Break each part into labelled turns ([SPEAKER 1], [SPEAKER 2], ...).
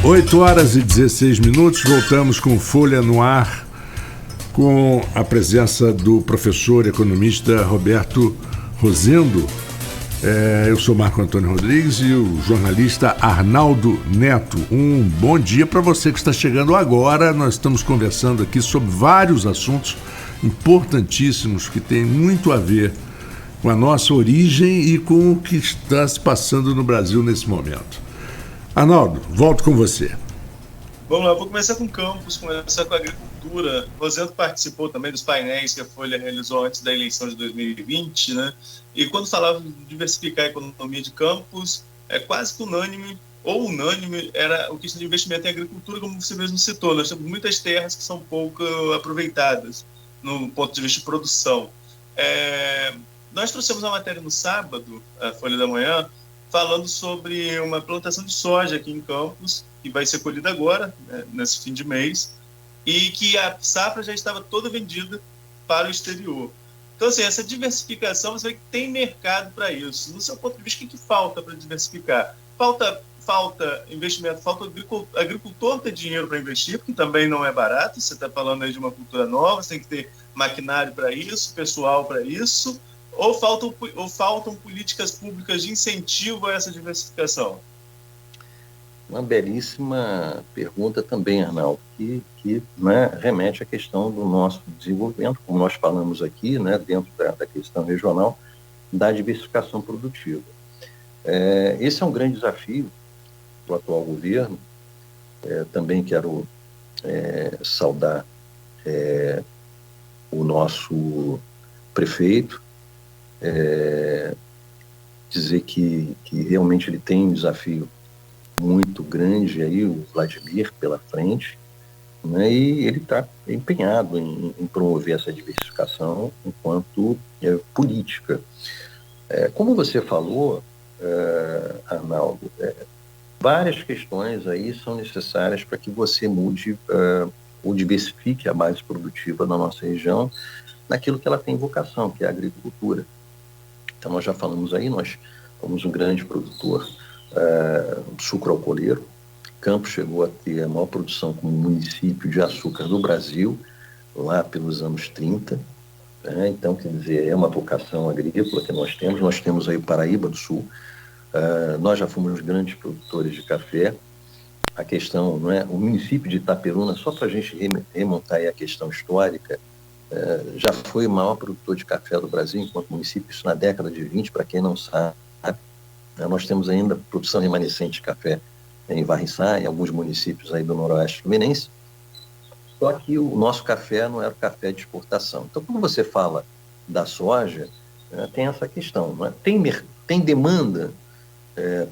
[SPEAKER 1] 8h16, voltamos com Folha no Ar, com a presença do professor economista Roberto Rosendo. Eu sou Marco Antônio Rodrigues e o jornalista Arnaldo Neto. Um bom dia para você que está chegando agora. Nós estamos conversando aqui sobre vários assuntos importantíssimos que têm muito a ver com a nossa origem e com o que está se passando no Brasil nesse momento. Arnaldo, volto com você.
[SPEAKER 2] Vamos lá, vou começar com campos, começar com a agricultura. O Rosendo participou também dos painéis que a Folha realizou antes da eleição de 2020, né? E quando falava de diversificar a economia de campos, é quase que unânime era o questão de investimento em agricultura, como você mesmo citou. Nós temos muitas terras que são pouco aproveitadas no ponto de vista de produção. Nós trouxemos uma matéria no sábado, a Folha da Manhã, falando sobre uma plantação de soja aqui em Campos, que vai ser colhida agora, né, nesse fim de mês, e que a safra já estava toda vendida para o exterior. Então, assim, essa diversificação, você vê que tem mercado para isso. No seu ponto de vista, o que falta para diversificar? Falta investimento, falta agricultor ter dinheiro para investir, porque também não é barato. Você está falando aí de uma cultura nova, você tem que ter maquinário para isso, pessoal para isso, ou faltam políticas públicas de incentivo a essa diversificação?
[SPEAKER 3] Uma belíssima pergunta também, Arnaldo, que né, remete à questão do nosso desenvolvimento, como nós falamos aqui, né, dentro da questão regional, da diversificação produtiva. Esse é um grande desafio do atual governo. Também quero saudar o nosso prefeito, dizer que realmente ele tem um desafio muito grande aí, o Vladimir, pela frente, né, e ele está empenhado em promover essa diversificação enquanto política. Como você falou, Arnaldo, várias questões aí são necessárias para que você mude ou diversifique a base produtiva da nossa região naquilo que ela tem vocação, que é a agricultura. Então, nós já falamos aí, nós somos um grande produtor sucroalcooleiro. Campos chegou a ter a maior produção como município de açúcar do Brasil, lá pelos anos 30. Então, quer dizer, é uma vocação agrícola que nós temos. Nós temos aí Paraíba do Sul. Nós já fomos grandes produtores de café. A questão, não é? O município de Itaperuna, só para a gente remontar aí a questão histórica, já foi o maior produtor de café do Brasil enquanto município, isso na década de 20, para quem não sabe. Nós temos ainda produção remanescente de café em Varriçá, em alguns municípios aí do Noroeste Fluminense, só que o nosso café não era o café de exportação. Então, quando você fala da soja, tem essa questão, não é? Tem demanda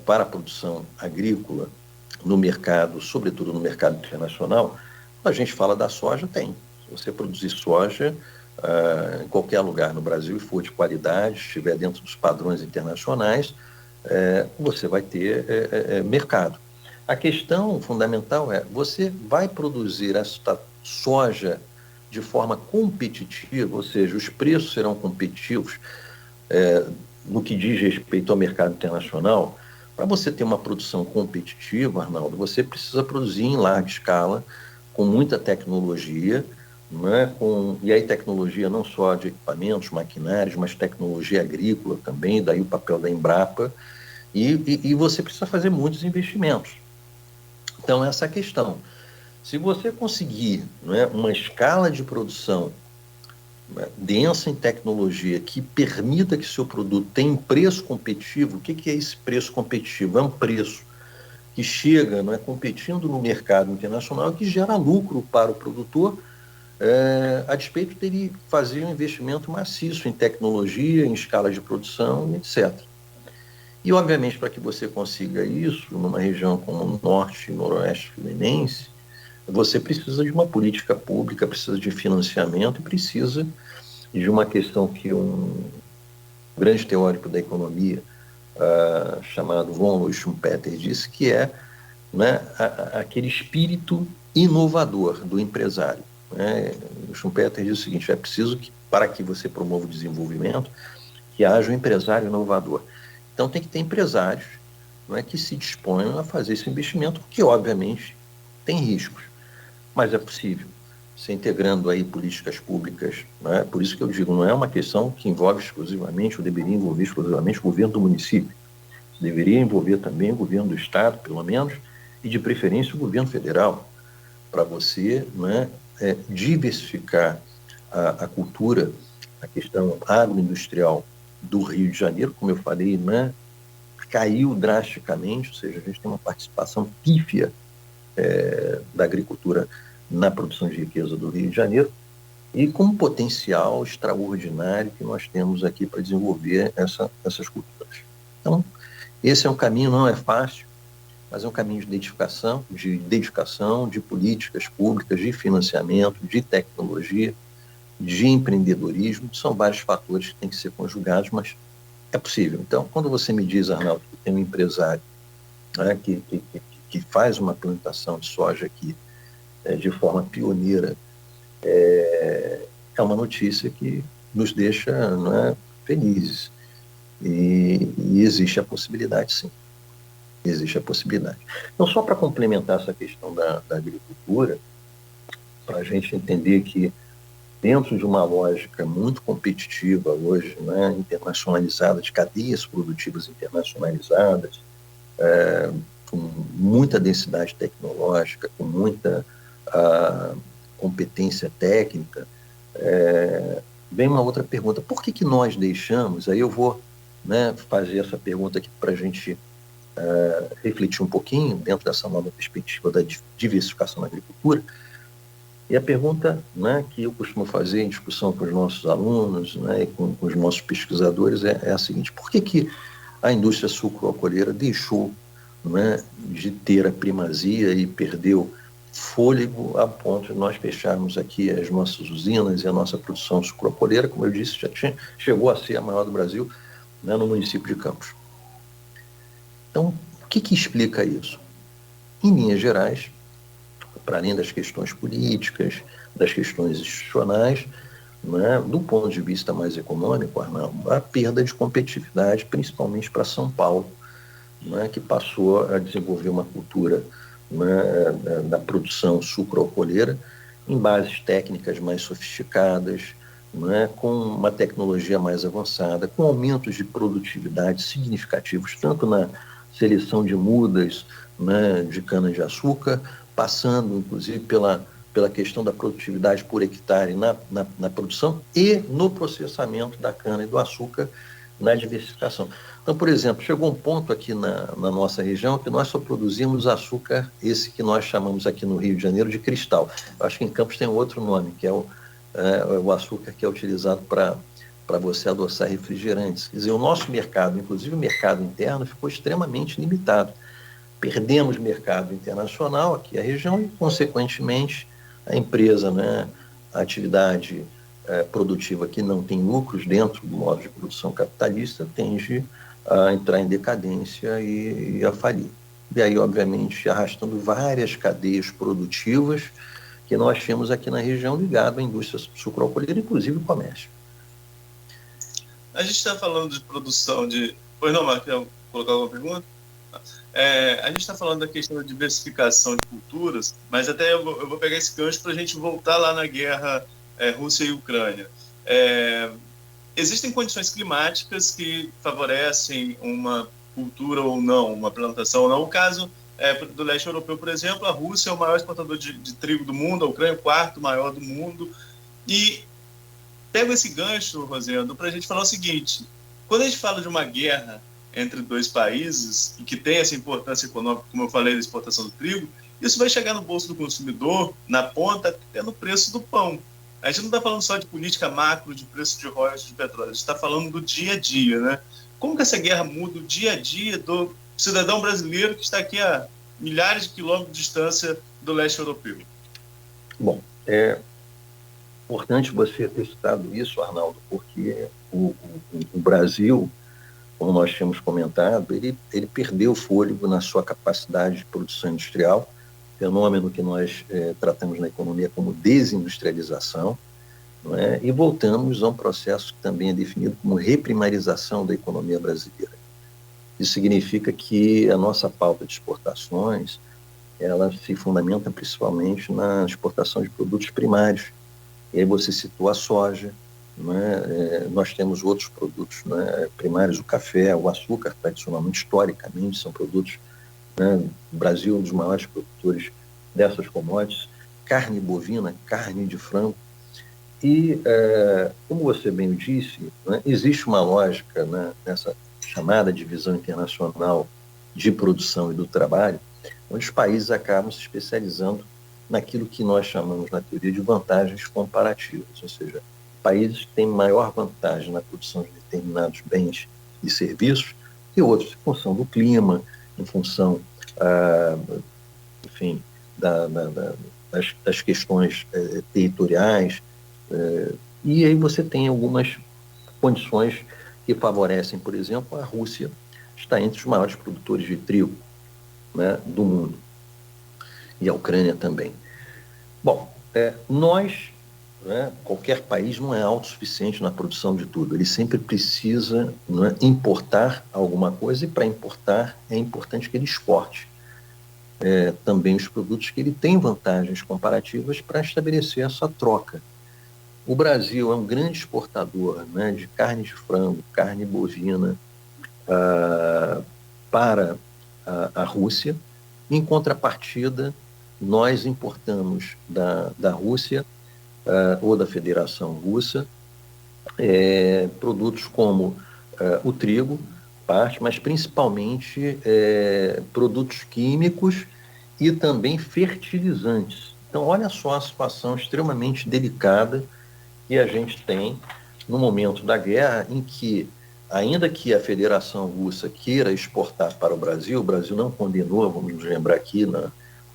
[SPEAKER 3] para a produção agrícola no mercado, sobretudo no mercado internacional. Quando a gente fala da soja, tem. Se você produzir soja em qualquer lugar no Brasil e for de qualidade, estiver dentro dos padrões internacionais, você vai ter mercado. A questão fundamental você vai produzir esta soja de forma competitiva, ou seja, os preços serão competitivos no que diz respeito ao mercado internacional. Para você ter uma produção competitiva, Arnaldo, você precisa produzir em larga escala, com muita tecnologia, né? E aí tecnologia não só de equipamentos, maquinários, mas tecnologia agrícola também, daí o papel da Embrapa, e você precisa fazer muitos investimentos. Então, essa é a questão. Se você conseguir, né, uma escala de produção densa em tecnologia que permita que seu produto tenha um preço competitivo, o que é esse preço competitivo? É um preço que chega, não é, competindo no mercado internacional, que gera lucro para o produtor, a despeito dele fazer um investimento maciço em tecnologia, em escala de produção, etc. E, obviamente, para que você consiga isso, numa região como o Norte e Noroeste Fluminense, você precisa de uma política pública, precisa de financiamento e precisa de uma questão que um grande teórico da economia, chamado von Louis Schumpeter, disse, que é, né, aquele espírito inovador do empresário. Né? O Schumpeter diz o seguinte: é preciso que, para que você promova o desenvolvimento, que haja um empresário inovador. Então tem que ter empresários não é, que se disponham a fazer esse investimento, que obviamente tem riscos, mas é possível, se integrando aí políticas públicas, né? Por isso que eu digo, não é uma questão que envolve exclusivamente, ou deveria envolver exclusivamente o governo do município, deveria envolver também o governo do estado, pelo menos, e de preferência o governo federal, para você, né, diversificar a cultura, a questão agroindustrial do Rio de Janeiro, como eu falei, né, caiu drasticamente, ou seja, a gente tem uma participação pífia da agricultura na produção de riqueza do Rio de Janeiro, e com um potencial extraordinário que nós temos aqui para desenvolver essas culturas. Então, esse é um caminho, não é fácil, mas é um caminho de dedicação, de políticas públicas, de financiamento, de tecnologia, de empreendedorismo. São vários fatores que têm que ser conjugados, mas é possível. Então, quando você me diz, Arnaldo, que tem um empresário, né, que faz uma plantação de soja aqui de forma pioneira, é uma notícia que nos deixa, né, felizes. E existe a possibilidade, sim. Existe a possibilidade. Então, só para complementar essa questão da agricultura, para a gente entender que dentro de uma lógica muito competitiva hoje, né, internacionalizada, de cadeias produtivas internacionalizadas, com muita densidade tecnológica, com muita competência técnica, vem uma outra pergunta. Por que nós deixamos, aí eu vou, né, fazer essa pergunta aqui para a gente refletir um pouquinho dentro dessa nova perspectiva da diversificação na agricultura. E a pergunta, né, que eu costumo fazer em discussão com os nossos alunos, né, e com os nossos pesquisadores é a seguinte: por que a indústria sucroalcooleira deixou, né, de ter a primazia e perdeu fôlego a ponto de nós fecharmos aqui as nossas usinas e a nossa produção sucroalcooleira, como eu disse, chegou a ser a maior do Brasil, né, no município de Campos? Então, o que explica isso? Em linhas gerais, para além das questões políticas, das questões institucionais, né, do ponto de vista mais econômico, Arnaldo, a perda de competitividade, principalmente para São Paulo, né, que passou a desenvolver uma cultura, né, da produção sucroalcooleira em bases técnicas mais sofisticadas, né, com uma tecnologia mais avançada, com aumentos de produtividade significativos, tanto na seleção de mudas, né, de cana-de-açúcar, passando, inclusive, pela questão da produtividade por hectare na produção e no processamento da cana e do açúcar na diversificação. Então, por exemplo, chegou um ponto aqui na nossa região que nós só produzimos açúcar, esse que nós chamamos aqui no Rio de Janeiro de cristal. Eu acho que em Campos tem outro nome, que é o açúcar que é utilizado para você adoçar refrigerantes. Quer dizer, o nosso mercado, inclusive o mercado interno, ficou extremamente limitado. Perdemos mercado internacional aqui a região e, consequentemente, a empresa, né, a atividade produtiva que não tem lucros dentro do modo de produção capitalista tende a entrar em decadência e a falir. E aí, obviamente, arrastando várias cadeias produtivas que nós temos aqui na região ligado à indústria sucroalcooleira, inclusive o comércio.
[SPEAKER 2] A gente está falando de produção de... Pois não, Marcos, quer colocar alguma pergunta? A gente está falando da questão da diversificação de culturas, mas até eu vou pegar esse gancho para a gente voltar lá na guerra Rússia e Ucrânia. Existem condições climáticas que favorecem uma cultura ou não, uma plantação ou não. O caso do leste europeu, por exemplo, a Rússia é o maior exportador de trigo do mundo, a Ucrânia é o quarto maior do mundo. E pego esse gancho, Rosendo, para a gente falar o seguinte: quando a gente fala de uma guerra entre dois países e que tem essa importância econômica, como eu falei, da exportação do trigo, isso vai chegar no bolso do consumidor, na ponta, até no preço do pão. A gente não está falando só de política macro, de preço de royalties de petróleo, a gente está falando do dia a dia, né? Como que essa guerra muda o dia a dia do cidadão brasileiro que está aqui a milhares de quilômetros de distância do leste europeu?
[SPEAKER 3] Bom, é importante você ter citado isso, Arnaldo, porque o Brasil, como nós tínhamos comentado, ele perdeu o fôlego na sua capacidade de produção industrial, fenômeno que nós tratamos na economia como desindustrialização, não é? E voltamos a um processo que também é definido como reprimarização da economia brasileira. Quer Isso significa que a nossa pauta de exportações, ela se fundamenta principalmente na exportação de produtos primários. E aí você citou a soja, né? Nós temos outros produtos, né, primários, o café, o açúcar, tradicionalmente, historicamente, são produtos, né, o Brasil é um dos maiores produtores dessas commodities, carne bovina, carne de frango. E, como você bem disse, né, existe uma lógica, né, nessa chamada divisão internacional de produção e do trabalho, onde os países acabam se especializando naquilo que nós chamamos na teoria de vantagens comparativas, ou seja, países que têm maior vantagem na produção de determinados bens e serviços que outros, em função do clima, em função, enfim, das questões territoriais, e aí você tem algumas condições que favorecem, por exemplo, a Rússia está entre os maiores produtores de trigo, né, do mundo, e a Ucrânia também. Bom, nós, né, qualquer país não é autossuficiente na produção de tudo, ele sempre precisa, né, importar alguma coisa, e para importar é importante que ele exporte também os produtos que ele tem vantagens comparativas para estabelecer essa troca. O Brasil é um grande exportador, né, de carne de frango, carne bovina para a Rússia. Em contrapartida, nós importamos da Rússia ou da Federação Russa produtos como o trigo, mas principalmente produtos químicos e também fertilizantes. Então, olha só a situação extremamente delicada que a gente tem no momento da guerra, em que, ainda que a Federação Russa queira exportar para o Brasil não condenou, vamos nos lembrar aqui,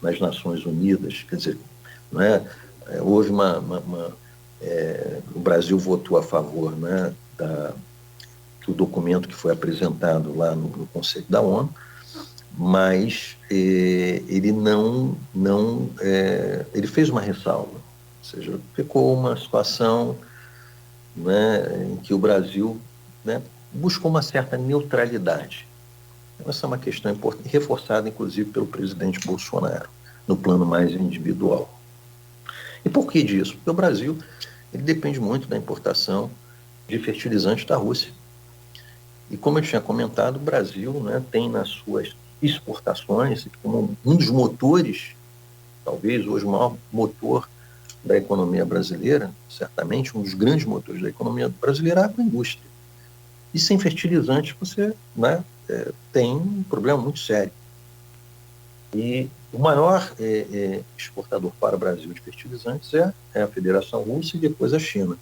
[SPEAKER 3] nas Nações Unidas, quer dizer, não é? Houve o Brasil votou a favor, né, do documento que foi apresentado lá no Conselho da ONU, mas ele ele fez uma ressalva, ou seja, ficou uma situação, né, em que o Brasil, né, buscou uma certa neutralidade. Essa é uma questão importante, reforçada inclusive pelo presidente Bolsonaro, no plano mais individual. E por que disso? Porque o Brasil ele depende muito da importação de fertilizantes da Rússia. E como eu tinha comentado, o Brasil, né, tem nas suas exportações como um dos motores, talvez hoje o maior motor da economia brasileira, certamente um dos grandes motores da economia brasileira, a agroindústria. E sem fertilizantes você, né, tem um problema muito sério. E o maior exportador para o Brasil de fertilizantes é a Federação Russa e depois a China.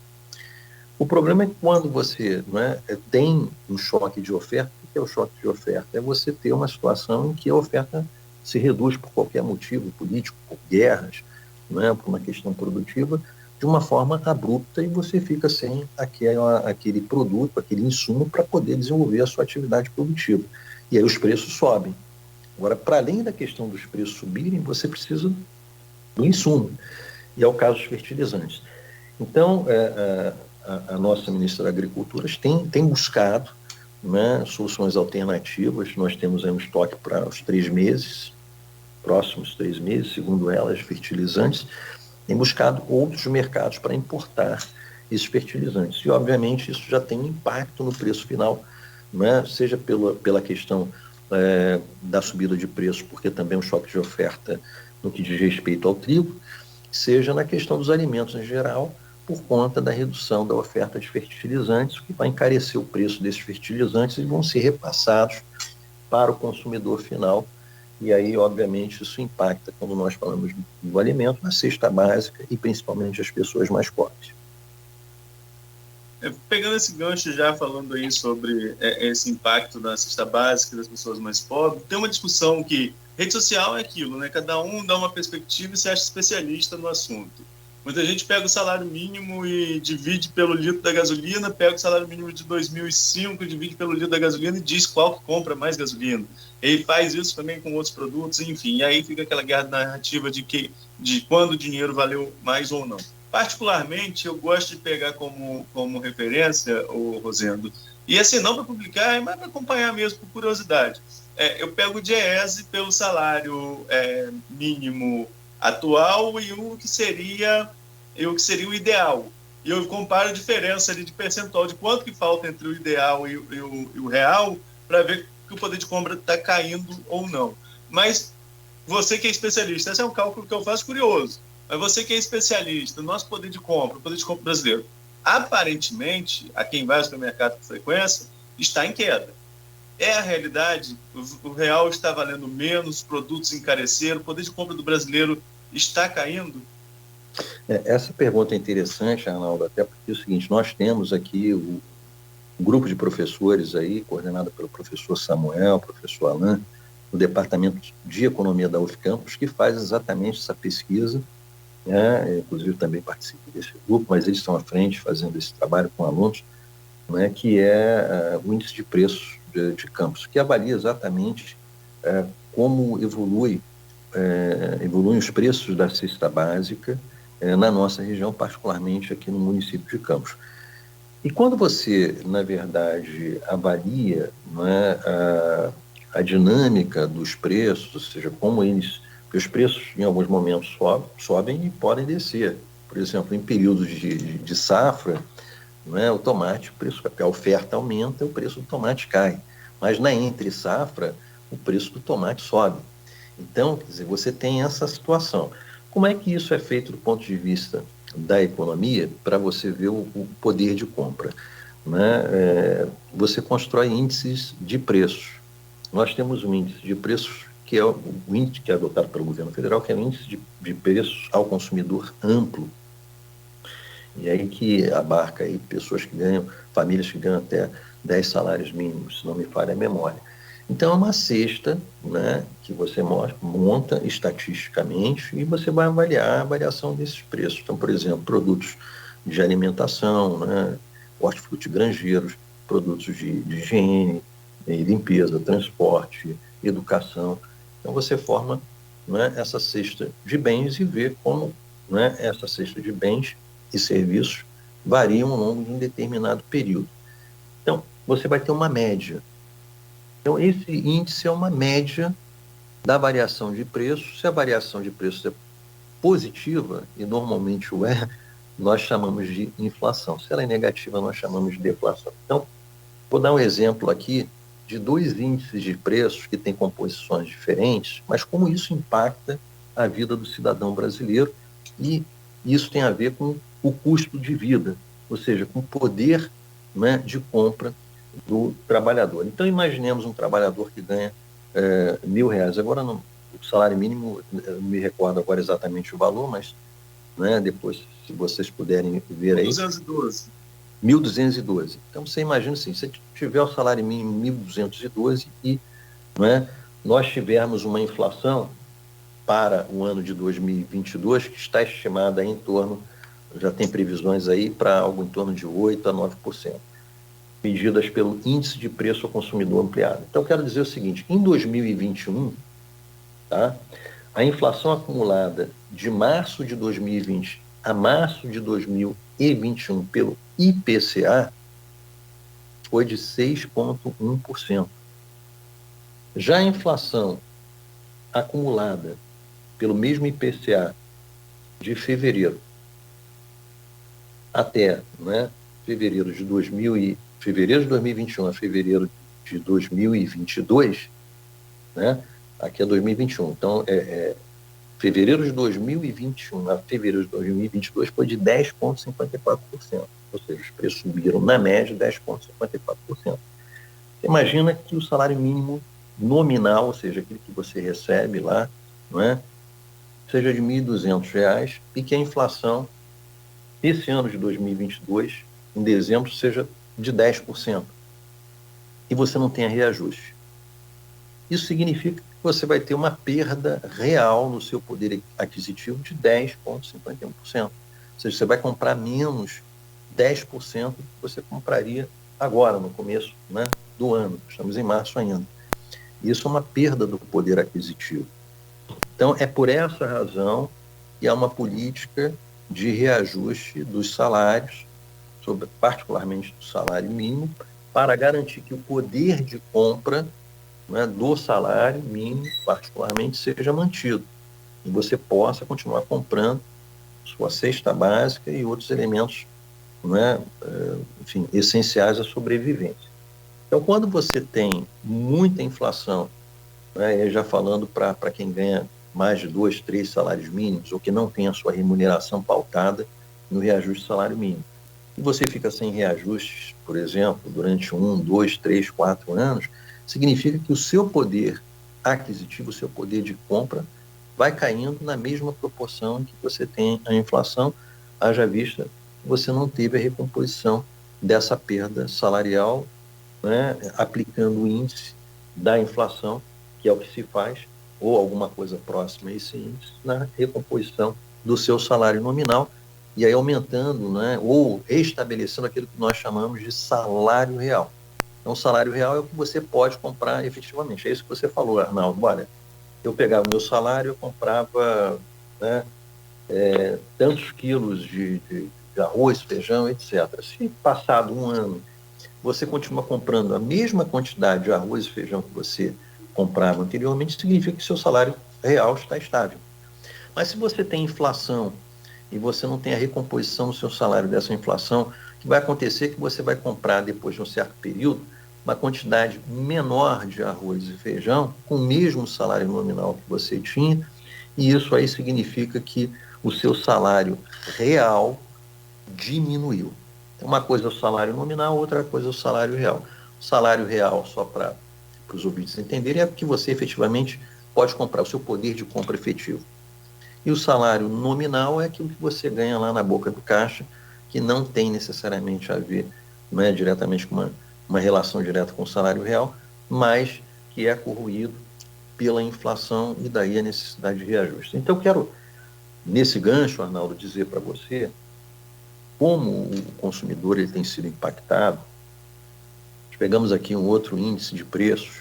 [SPEAKER 3] O problema é que quando você, né, tem um choque de oferta, o que é o choque de oferta? É você ter uma situação em que a oferta se reduz por qualquer motivo político, por guerras, né, por uma questão produtiva, de uma forma abrupta, e você fica sem aquele produto, aquele insumo para poder desenvolver a sua atividade produtiva. E aí os preços sobem. Agora, para além da questão dos preços subirem, você precisa do insumo, e é o caso dos fertilizantes. Então, a nossa ministra da Agricultura tem buscado, né, soluções alternativas. Nós temos aí um estoque para os 3 meses, próximos 3 meses, segundo elas, fertilizantes, tem buscado outros mercados para importar esses fertilizantes. E, obviamente, isso já tem um impacto no preço final, né, seja pela questão da subida de preços, porque também é um choque de oferta no que diz respeito ao trigo, seja na questão dos alimentos em geral, por conta da redução da oferta de fertilizantes, que vai encarecer o preço desses fertilizantes e vão ser repassados para o consumidor final. E aí, obviamente, isso impacta, quando nós falamos do alimento, na cesta básica e principalmente as pessoas mais pobres.
[SPEAKER 2] Pegando esse gancho já, falando aí sobre esse impacto na cesta básica das pessoas mais pobres, tem uma discussão que rede social é aquilo, né? Cada um dá uma perspectiva e se acha especialista no assunto. Muita gente pega o salário mínimo e divide pelo litro da gasolina, pega o salário mínimo de 2005, divide pelo litro da gasolina e diz qual que compra mais gasolina. Ele faz isso também com outros produtos, enfim, e aí fica aquela guerra narrativa de quando o dinheiro valeu mais ou não. Particularmente, eu gosto de pegar como referência, Rosendo, E assim, não para publicar, mas para acompanhar mesmo, por curiosidade. Eu pego o DIEESE pelo salário mínimo atual e o que seria o ideal. E eu comparo a diferença ali de percentual de quanto que falta entre o ideal e o real para ver que o poder de compra está caindo ou não. Mas você que é especialista, esse é um cálculo que eu faço curioso, mas você que é especialista, o nosso poder de compra, o poder de compra brasileiro, aparentemente, a quem vai ao supermercado com frequência, está em queda. É a realidade? O real está valendo menos, produtos encareceram, o poder de compra do brasileiro está caindo?
[SPEAKER 3] Essa pergunta é interessante, Arnaldo, até porque é o seguinte, nós temos aqui um grupo de professores aí, coordenado pelo professor Samuel, professor Alain, no Departamento de Economia da UFCampus, que faz exatamente essa pesquisa, né? Inclusive também participo desse grupo, mas eles estão à frente fazendo esse trabalho com alunos, né? Que é o índice de preços de campus, que avalia exatamente como evoluem os preços da cesta básica na nossa região, particularmente aqui no município de Campos. E quando você, na verdade, avalia, né, a dinâmica dos preços, ou seja, como porque os preços em alguns momentos sobem e podem descer. Por exemplo, em períodos de safra, né, o tomate, a oferta aumenta, o preço do tomate cai. Mas na entre safra, o preço do tomate sobe. Então, quer dizer, você tem essa situação. Como é que isso é feito do ponto de vista da economia para você ver o poder de compra? Né? Você constrói índices de preços. Nós temos um índice de preços que é o índice que é adotado pelo governo federal, que é o índice de preços ao consumidor amplo. E aí que abarca aí famílias que ganham até 10 salários mínimos, se não me falha a memória. Então, é uma cesta, né, que você monta estatisticamente e você vai avaliar a variação desses preços. Então, por exemplo, produtos de alimentação, né, hortifruti grangeiros, produtos de higiene, limpeza, transporte, educação. Então, você forma, né, essa cesta de bens e vê como, né, essa cesta de bens e serviços variam ao longo de um determinado período. Então, você vai ter uma média. Então, esse índice é uma média da variação de preços. Se a variação de preços é positiva, e normalmente o é, nós chamamos de inflação. Se ela é negativa, nós chamamos de deflação. Então, vou dar um exemplo aqui de dois índices de preços que têm composições diferentes, mas como isso impacta a vida do cidadão brasileiro, e isso tem a ver com o custo de vida, ou seja, com o poder, né, de compra do trabalhador. Então, imaginemos um trabalhador que ganha R$1.000. Agora, o salário mínimo, não me recordo agora exatamente o valor, mas, né, depois, se vocês puderem ver aí...
[SPEAKER 2] 1.212.
[SPEAKER 3] 1.212. Então, você imagina assim, se tiver o salário mínimo 1.212 e, né, nós tivermos uma inflação para o ano de 2022 que está estimada em torno, já tem previsões aí para algo em torno de 8% a 9%. Medidas pelo Índice de Preço ao Consumidor Ampliado. Então, quero dizer o seguinte, em 2021, tá, a inflação acumulada de março de 2020 a março de 2021 pelo IPCA foi de 6,1%. Já a inflação acumulada pelo mesmo IPCA de fevereiro até, né, fevereiro de 2021 a fevereiro de 2022, né? Aqui é 2021. Então, fevereiro de 2021 a fevereiro de 2022 foi de 10,54%. Ou seja, os preços subiram, na média, 10,54%. Você imagina que o salário mínimo nominal, ou seja, aquele que você recebe lá, não é, seja de R$ 1.200 e que a inflação, esse ano de 2022, em dezembro, seja de 10%. E você não tenha reajuste. Isso significa que você vai ter uma perda real no seu poder aquisitivo de 10,51%. Ou seja, você vai comprar menos 10% do que você compraria agora, no começo, né, do ano. Estamos em março ainda. Isso é uma perda do poder aquisitivo. Então, é por essa razão que há uma política de reajuste dos salários, particularmente do salário mínimo, para garantir que o poder de compra, né, do salário mínimo, particularmente, seja mantido. E você possa continuar comprando sua cesta básica e outros elementos, né, enfim, essenciais à sobrevivência. Então, quando você tem muita inflação, né, já falando para quem ganha mais de 2, 3 salários mínimos, ou que não tem a sua remuneração pautada no reajuste do salário mínimo, e você fica sem reajustes, por exemplo, durante 1, 2, 3, 4 anos, significa que o seu poder aquisitivo, o seu poder de compra, vai caindo na mesma proporção em que você tem a inflação, haja vista que você não teve a recomposição dessa perda salarial, né, aplicando o índice da inflação, que é o que se faz, ou alguma coisa próxima a esse índice, na recomposição do seu salário nominal, e aí aumentando, né, ou restabelecendo aquilo que nós chamamos de salário real. Então, o salário real é o que você pode comprar efetivamente. É isso que você falou, Arnaldo. Olha, eu pegava o meu salário, eu comprava, né, tantos quilos de arroz, feijão, etc. Se passado um ano, você continua comprando a mesma quantidade de arroz e feijão que você comprava anteriormente, significa que seu salário real está estável. Mas se você tem inflação e você não tem a recomposição do seu salário dessa inflação, o que vai acontecer é que você vai comprar, depois de um certo período, uma quantidade menor de arroz e feijão, com o mesmo salário nominal que você tinha, e isso aí significa que o seu salário real diminuiu. Uma coisa é o salário nominal, outra coisa é o salário real. O salário real, só para os ouvintes entenderem, é o que você efetivamente pode comprar, o seu poder de compra efetivo. E o salário nominal é aquilo que você ganha lá na boca do caixa, que não tem necessariamente a ver, não é diretamente com uma relação direta com o salário real, mas que é corroído pela inflação e daí a necessidade de reajuste. Então, eu quero, nesse gancho, Arnaldo, dizer para você como o consumidor ele tem sido impactado. Nós pegamos aqui um outro índice de preços,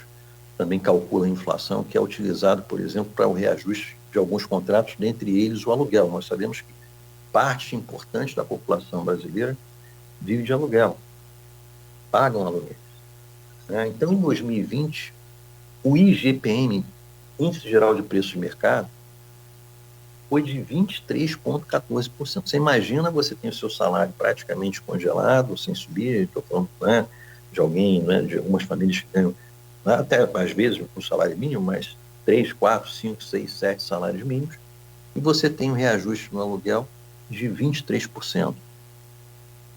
[SPEAKER 3] também calcula a inflação, que é utilizado, por exemplo, para o reajuste de alguns contratos, dentre eles o aluguel. Nós sabemos que parte importante da população brasileira vive de aluguel, pagam aluguel. Então, em 2020, o IGPM, Índice Geral de Preços de Mercado, foi de 23,14%. Você imagina, você tem o seu salário praticamente congelado, sem subir, estou falando, né, de alguém, né, de algumas famílias que ganham, até às vezes com salário mínimo, mas 3, 4, 5, 6, 7 salários mínimos, e você tem um reajuste no aluguel de 23%.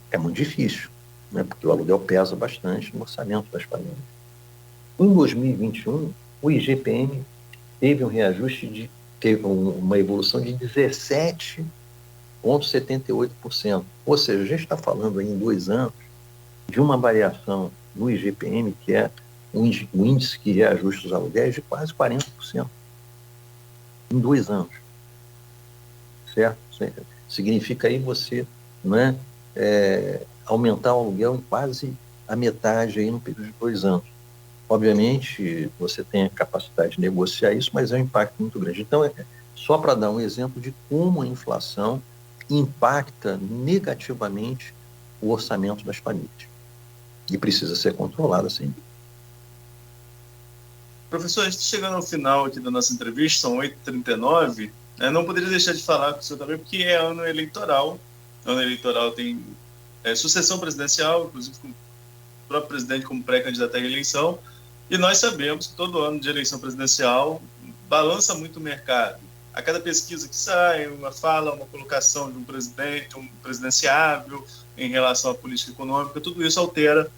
[SPEAKER 3] É muito difícil, né, porque o aluguel pesa bastante no orçamento das famílias. Em 2021, o IGPM teve um reajuste teve uma evolução de 17,78%. Ou seja, a gente está falando aí em 2 anos de uma variação no IGPM, que é o índice que reajusta os aluguéis, de quase 40%. Em 2 anos. Certo? Significa aí você, né, aumentar o aluguel em quase a metade aí no período de 2 anos. Obviamente, você tem a capacidade de negociar isso, mas é um impacto muito grande. Então, só para dar um exemplo de como a inflação impacta negativamente o orçamento das famílias. E precisa ser controlada, sim.
[SPEAKER 2] Professor, a gente chegando ao final aqui da nossa entrevista, são 8h39, não poderia deixar de falar com o senhor também, porque é ano eleitoral. Ano eleitoral tem sucessão presidencial, inclusive com o próprio presidente como pré-candidato à reeleição. E nós sabemos que todo ano de eleição presidencial balança muito o mercado. A cada pesquisa que sai, uma fala, uma colocação de um presidente, um presidenciável em relação à política econômica, tudo isso altera,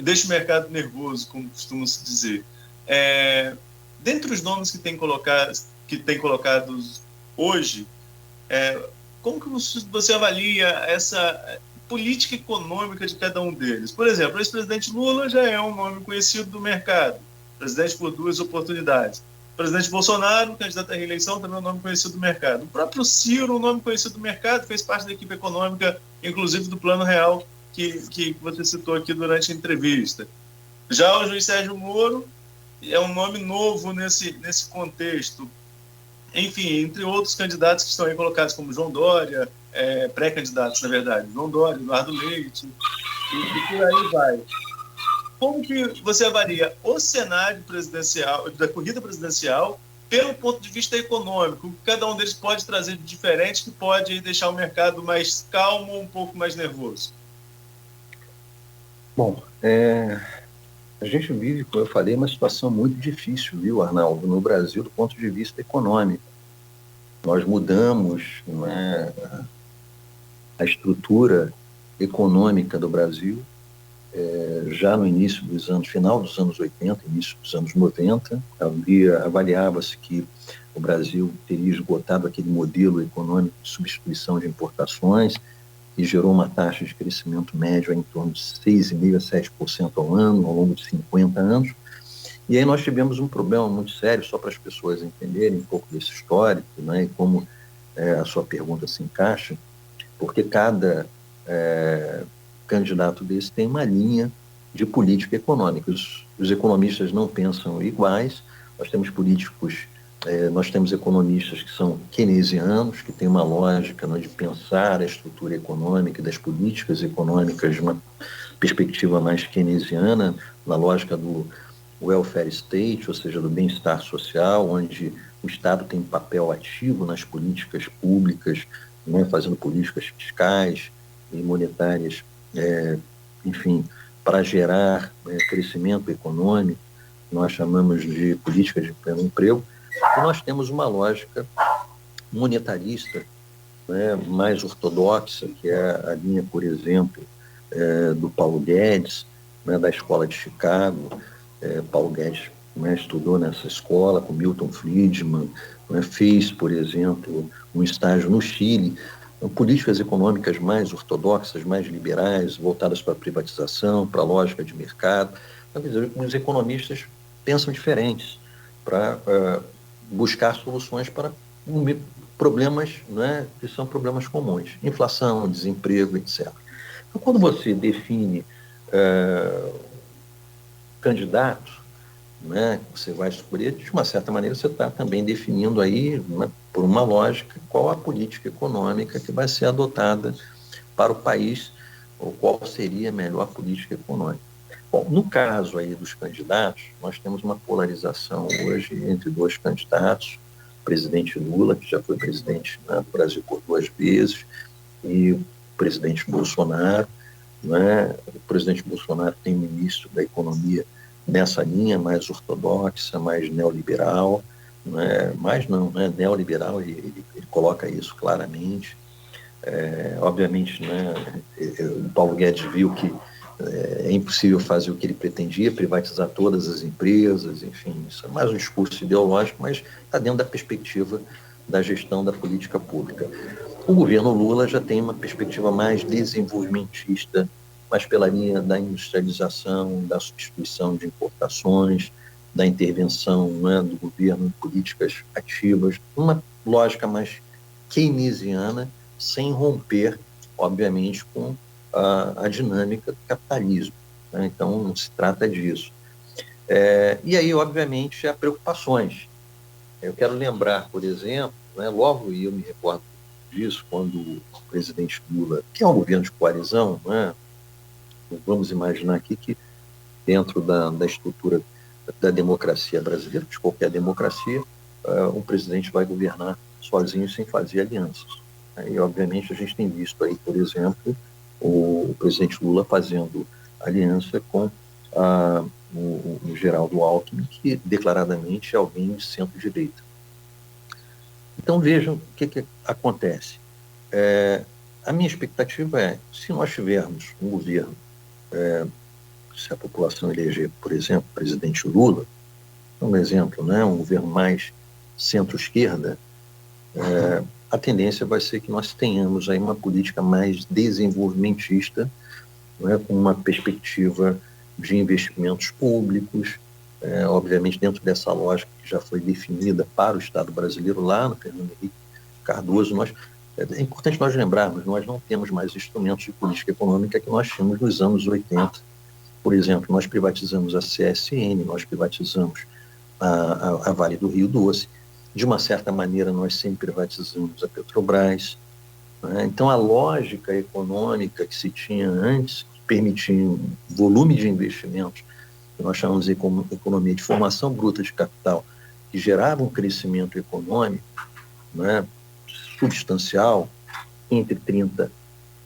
[SPEAKER 2] deixa o mercado nervoso, como costuma-se dizer. Dentre os nomes que tem colocados hoje, como que você avalia essa política econômica de cada um deles? Por exemplo, o ex-presidente Lula já é um nome conhecido do mercado, presidente por 2 oportunidades. O presidente Bolsonaro, candidato à reeleição, também é um nome conhecido do mercado. O próprio Ciro, um nome conhecido do mercado, fez parte da equipe econômica, inclusive do Plano Real, que você citou aqui durante a entrevista. Já o juiz Sérgio Moro é um nome novo nesse contexto. Enfim, entre outros candidatos que estão aí colocados, como João Dória, pré-candidatos, na verdade, João Dória, Eduardo Leite, e por aí vai. como que você avalia o cenário presidencial, da corrida presidencial, pelo ponto de vista econômico? O que cada um deles pode trazer de diferente que pode deixar o mercado mais calmo, um pouco mais nervoso?
[SPEAKER 3] Bom, a gente vive, como eu falei, uma situação muito difícil, viu, Arnaldo, no Brasil, do ponto de vista econômico. Nós mudamos, né, a estrutura econômica do Brasil já no início dos anos, final dos anos 80, início dos anos 90, avaliava-se que o Brasil teria esgotado aquele modelo econômico de substituição de importações, que gerou uma taxa de crescimento médio em torno de 6,5% a 7% ao ano, ao longo de 50 anos. E aí nós tivemos um problema muito sério, só para as pessoas entenderem um pouco desse histórico, né, e como a sua pergunta se encaixa, porque cada candidato desse tem uma linha de política econômica. Os economistas não pensam iguais, nós temos economistas que são keynesianos, que têm uma lógica, né, de pensar a estrutura econômica e das políticas econômicas de uma perspectiva mais keynesiana, na lógica do welfare state, ou seja, do bem-estar social, onde o Estado tem um papel ativo nas políticas públicas, né, fazendo políticas fiscais e monetárias, enfim, para gerar crescimento econômico. Nós chamamos de políticas de pleno emprego. E nós temos uma lógica monetarista, né, mais ortodoxa, que é a linha, por exemplo, do Paulo Guedes, né, da Escola de Chicago. Paulo Guedes, né, estudou nessa escola com Milton Friedman, né, fez, por exemplo, um estágio no Chile. Políticas econômicas mais ortodoxas, mais liberais, voltadas para a privatização, para a lógica de mercado. Então, quer dizer, os economistas pensam diferentes para buscar soluções para problemas, né, que são problemas comuns, inflação, desemprego, etc. Então, quando você define candidato, né, você vai escolher, de uma certa maneira você está também definindo aí, né, por uma lógica, qual a política econômica que vai ser adotada para o país, ou qual seria a melhor política econômica. Bom, no caso aí dos candidatos, nós temos uma polarização hoje entre dois candidatos, o presidente Lula, que já foi presidente, né, do Brasil por 2 vezes, e o presidente Bolsonaro, né? O presidente Bolsonaro tem um ministro da Economia nessa linha mais ortodoxa, mais neoliberal, né? Mas não, né? Neoliberal, ele coloca isso claramente. Obviamente, né, o Paulo Guedes viu que é impossível fazer o que ele pretendia, privatizar todas as empresas, enfim, isso é mais um discurso ideológico, mas está dentro da perspectiva da gestão da política pública. O governo Lula já tem uma perspectiva mais desenvolvimentista, mais pela linha da industrialização, da substituição de importações, da intervenção, né, do governo em políticas ativas, uma lógica mais keynesiana, sem romper, obviamente, com a dinâmica do capitalismo, né? Então, não se trata disso. E aí, obviamente, há preocupações. Eu quero lembrar, por exemplo, né, logo, e eu me recordo disso, quando o presidente Lula, que é um governo de coalizão, né, vamos imaginar aqui que dentro da estrutura da democracia brasileira, de qualquer democracia, um presidente vai governar sozinho, sem fazer alianças. E, obviamente, a gente tem visto aí, por exemplo, o presidente Lula fazendo aliança com o Geraldo Alckmin, que declaradamente é alguém de centro-direita. Então, vejam o que acontece. A minha expectativa é, se nós tivermos um governo, se a população eleger, por exemplo, o presidente Lula, um exemplo, né, um governo mais centro-esquerda, a tendência vai ser que nós tenhamos aí uma política mais desenvolvimentista, né, com uma perspectiva de investimentos públicos, obviamente dentro dessa lógica que já foi definida para o Estado brasileiro lá no Fernando Henrique Cardoso. É importante nós lembrarmos, nós não temos mais instrumentos de política econômica que nós tínhamos nos anos 80. Por exemplo, nós privatizamos a CSN, nós privatizamos a Vale do Rio Doce. De uma certa maneira, nós sempre privatizamos a Petrobras, né? Então, a lógica econômica que se tinha antes, que permitir um volume de investimentos, que nós chamamos de economia de formação bruta de capital, que gerava um crescimento econômico, né, substancial entre 30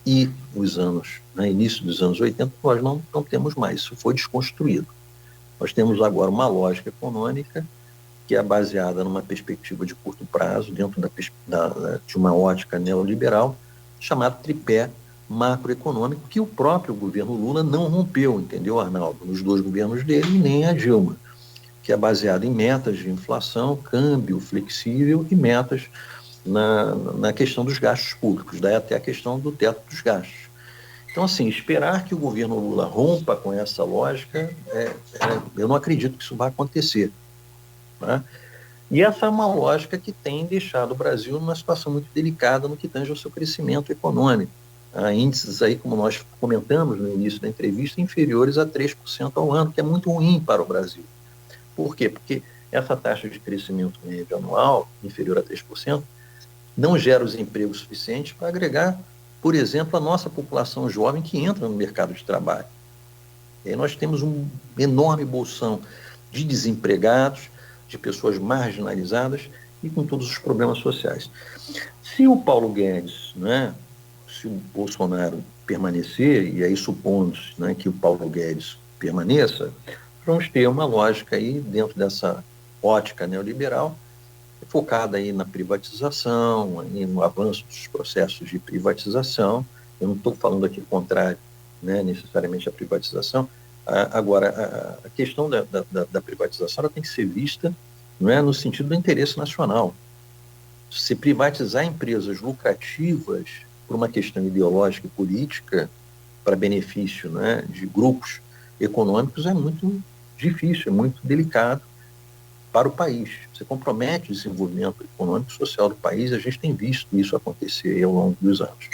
[SPEAKER 3] e os anos, né, início dos anos 80, nós não temos mais. Isso foi desconstruído. Nós temos agora uma lógica econômica que é baseada numa perspectiva de curto prazo, dentro de uma ótica neoliberal, chamado tripé macroeconômico, que o próprio governo Lula não rompeu, entendeu, Arnaldo? Nos 2 governos dele, nem a Dilma, que é baseado em metas de inflação, câmbio flexível e metas na questão dos gastos públicos, daí até a questão do teto dos gastos. Então, assim, esperar que o governo Lula rompa com essa lógica, eu não acredito que isso vai acontecer. Né? E essa é uma lógica que tem deixado o Brasil numa situação muito delicada no que tange ao seu crescimento econômico. Há índices aí, como nós comentamos no início da entrevista, inferiores a 3% ao ano, que é muito ruim para o Brasil. Por quê? Porque essa taxa de crescimento médio anual, inferior a 3%, não gera os empregos suficientes para agregar, por exemplo, a nossa população jovem que entra no mercado de trabalho. E aí nós temos um enorme bolsão de desempregados, de pessoas marginalizadas e com todos os problemas sociais. Se o Paulo Guedes, né, se o Bolsonaro permanecer, e aí supondo, né, que o Paulo Guedes permaneça, vamos ter uma lógica aí dentro dessa ótica neoliberal, focada aí na privatização, aí no avanço dos processos de privatização. Eu não estou falando aqui contrário, né, necessariamente à privatização. Agora, a questão da privatização ela tem que ser vista, não é, no sentido do interesse nacional. Se privatizar empresas lucrativas por uma questão ideológica e política, para benefício, né, de grupos econômicos, é muito difícil, é muito delicado para o país. Você compromete o desenvolvimento econômico e social do país, a gente tem visto isso acontecer ao longo dos anos.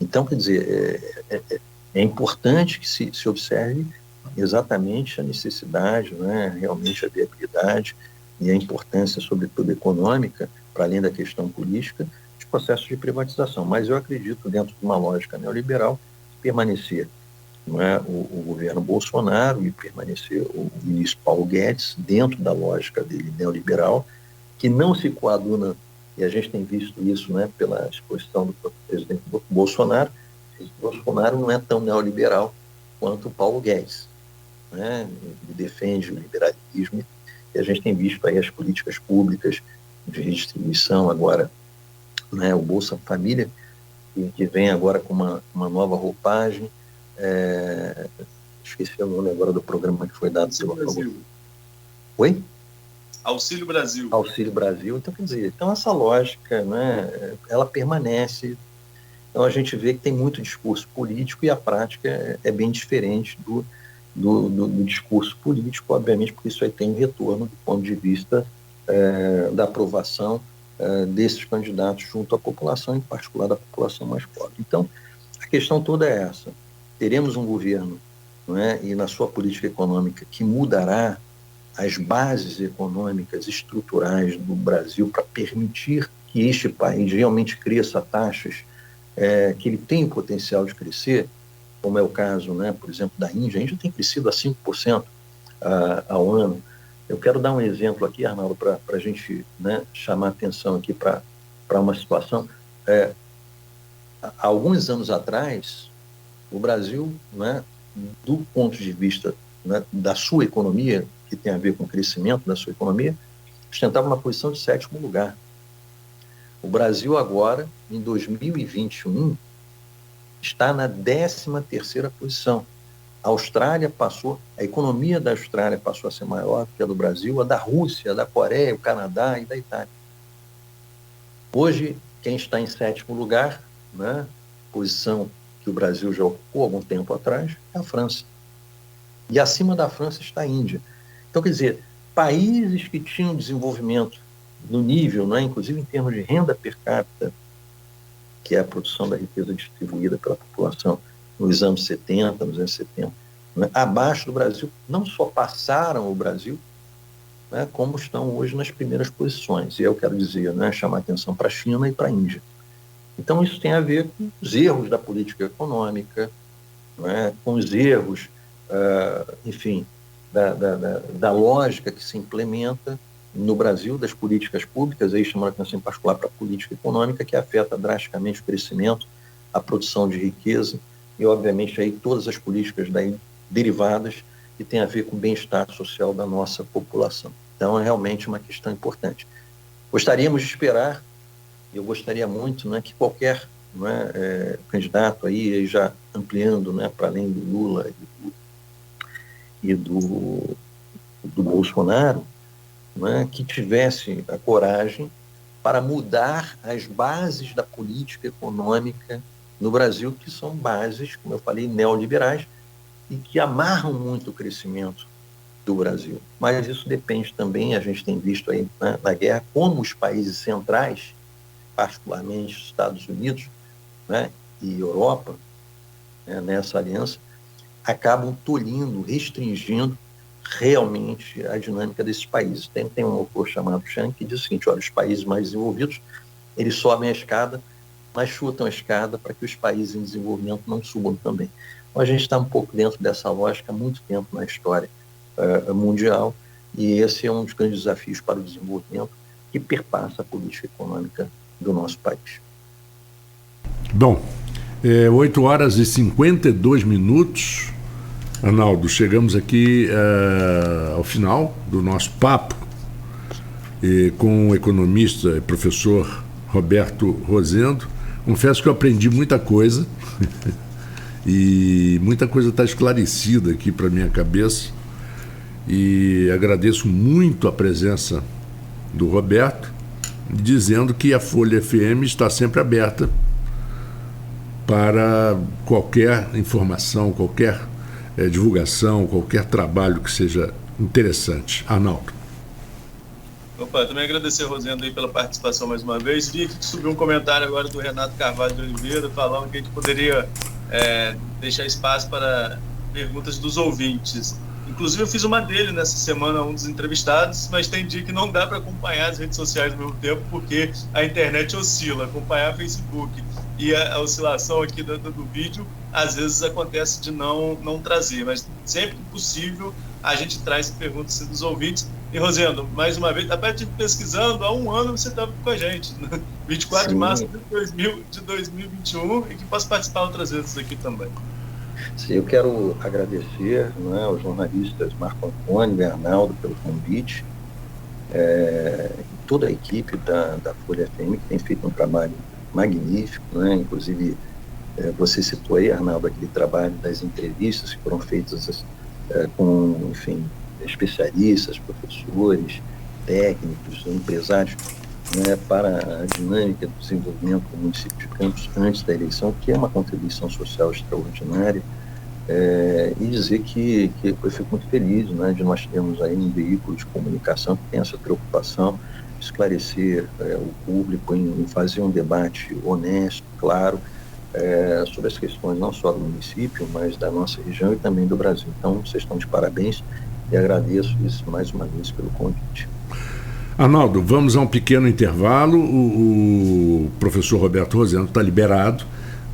[SPEAKER 3] Então, quer dizer, é importante que se observe exatamente a necessidade, né, realmente a viabilidade e a importância, sobretudo econômica, para além da questão política, de processos de privatização. Mas eu acredito, dentro de uma lógica neoliberal, permanecer, não é, o governo Bolsonaro e permanecer o ministro Paulo Guedes, dentro da lógica dele neoliberal, que não se coaduna, e a gente tem visto isso, né, pela exposição do presidente Bolsonaro. O Bolsonaro não é tão neoliberal quanto o Paulo Guedes, né? Ele defende o liberalismo, e a gente tem visto aí as políticas públicas de redistribuição agora, né, o Bolsa Família, que vem agora com uma nova roupagem. Esqueci o nome agora do programa que foi dado.
[SPEAKER 2] Auxílio Brasil.
[SPEAKER 3] Oi?
[SPEAKER 2] Auxílio Brasil.
[SPEAKER 3] Auxílio Brasil. Então, quer dizer, então essa lógica, né, ela permanece. Então a gente vê que tem muito discurso político e a prática é bem diferente do discurso político, obviamente, porque isso aí tem retorno do ponto de vista da aprovação desses candidatos junto à população, em particular da população mais pobre. Então, a questão toda é essa. Teremos um governo, não é, e na sua política econômica, que mudará as bases econômicas estruturais do Brasil para permitir que este país realmente cresça a taxas que ele tem o potencial de crescer, como é o caso, né, por exemplo, da Índia. A Índia tem crescido a 5% ao ano. Eu quero dar um exemplo aqui, Arnaldo, para a gente, né, chamar a atenção aqui para uma situação. Há alguns anos atrás, o Brasil, né, do ponto de vista, né, da sua economia, que tem a ver com o crescimento da sua economia, ostentava uma posição de 7º lugar. O Brasil agora, em 2021, está na 13ª posição. A economia da Austrália passou a ser maior que a do Brasil, a da Rússia, a da Coreia, o Canadá e da Itália. Hoje, quem está em 7º lugar, né, posição que o Brasil já ocupou algum tempo atrás, é a França. E acima da França está a Índia. Então, quer dizer, países que tinham desenvolvimento no nível, né, inclusive em termos de renda per capita, que é a produção da riqueza distribuída pela população nos anos 70, né, abaixo do Brasil, não só passaram o Brasil, né, como estão hoje nas primeiras posições. E eu quero dizer, né, chamar atenção para a China e para a Índia. Então, isso tem a ver com os erros da política econômica, não é? Com os erros, enfim, da lógica que se implementa no Brasil, das políticas públicas, aí chamando a atenção em particular para a política econômica, que afeta drasticamente o crescimento, a produção de riqueza e, obviamente, aí todas as políticas daí derivadas que têm a ver com o bem-estar social da nossa população. Então, é realmente uma questão importante. Gostaríamos de esperar, eu gostaria muito, né, que qualquer candidato aí, já ampliando, né, para além do Lula e do Bolsonaro, né, que tivesse a coragem para mudar as bases da política econômica no Brasil, que são bases, como eu falei, neoliberais, e que amarram muito o crescimento do Brasil. Mas isso depende também, a gente tem visto aí, né, na guerra, como os países centrais, particularmente os Estados Unidos, né, e Europa, né, nessa aliança, acabam tolhindo, restringindo realmente a dinâmica desses países. Tem um autor chamado Chan que diz o seguinte: olha, os países mais desenvolvidos, eles sobem a escada, mas chutam a escada para que os países em desenvolvimento não subam também. Então, a gente está um pouco dentro dessa lógica há muito tempo na história mundial, e esse é um dos grandes desafios para o desenvolvimento que perpassa a política econômica do nosso país.
[SPEAKER 1] Bom, 8 horas e 52 minutos. Arnaldo, chegamos aqui ao final do nosso papo com o economista e professor Roberto Rosendo. Confesso que eu aprendi muita coisa e muita coisa está esclarecida aqui para minha cabeça, e agradeço muito a presença do Roberto, dizendo que a Folha FM está sempre aberta para qualquer informação, qualquer divulgação, qualquer trabalho que seja interessante. Arnaldo.
[SPEAKER 2] Opa, também agradecer, Rosendo, aí pela participação mais uma vez. Vi que subiu um comentário agora do Renato Carvalho de Oliveira, falando que a gente poderia deixar espaço para perguntas dos ouvintes. Inclusive, eu fiz uma dele nessa semana, um dos entrevistados, mas tem dia que não dá para acompanhar as redes sociais ao mesmo tempo, porque a internet oscila. Acompanhar Facebook e a oscilação aqui do vídeo, às vezes acontece de não trazer, mas sempre que possível a gente traz perguntas dos ouvintes. E, Rosendo, mais uma vez, até pesquisando, há um ano você estava com a gente, né? 24 de março de 2021, e que posso participar outras vezes aqui também.
[SPEAKER 3] Sim, eu quero agradecer, né, aos jornalistas Marco Antônio e Arnaldo pelo convite, toda a equipe da Folha FM, que tem feito um trabalho magnífico, né? Inclusive, você citou aí, Arnaldo, aquele trabalho das entrevistas que foram feitas com, enfim, especialistas, professores, técnicos, empresários, né, para a dinâmica do desenvolvimento do município de Campos antes da eleição, que é uma contribuição social extraordinária, e dizer que eu fico muito feliz, né, de nós termos aí um veículo de comunicação que tem essa preocupação, esclarecer o público, em fazer um debate honesto, claro, sobre as questões não só do município, mas da nossa região e também do Brasil. Então, vocês estão de parabéns e agradeço isso mais uma vez pelo convite.
[SPEAKER 1] Arnaldo, vamos a um pequeno intervalo. O professor Roberto Rosendo está liberado,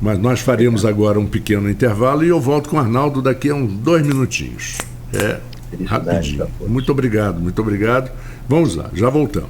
[SPEAKER 1] mas nós faremos agora um pequeno intervalo e eu volto com o Arnaldo daqui a uns 2 minutinhos. Rapidinho. Muito obrigado, muito obrigado. Vamos lá, já voltamos.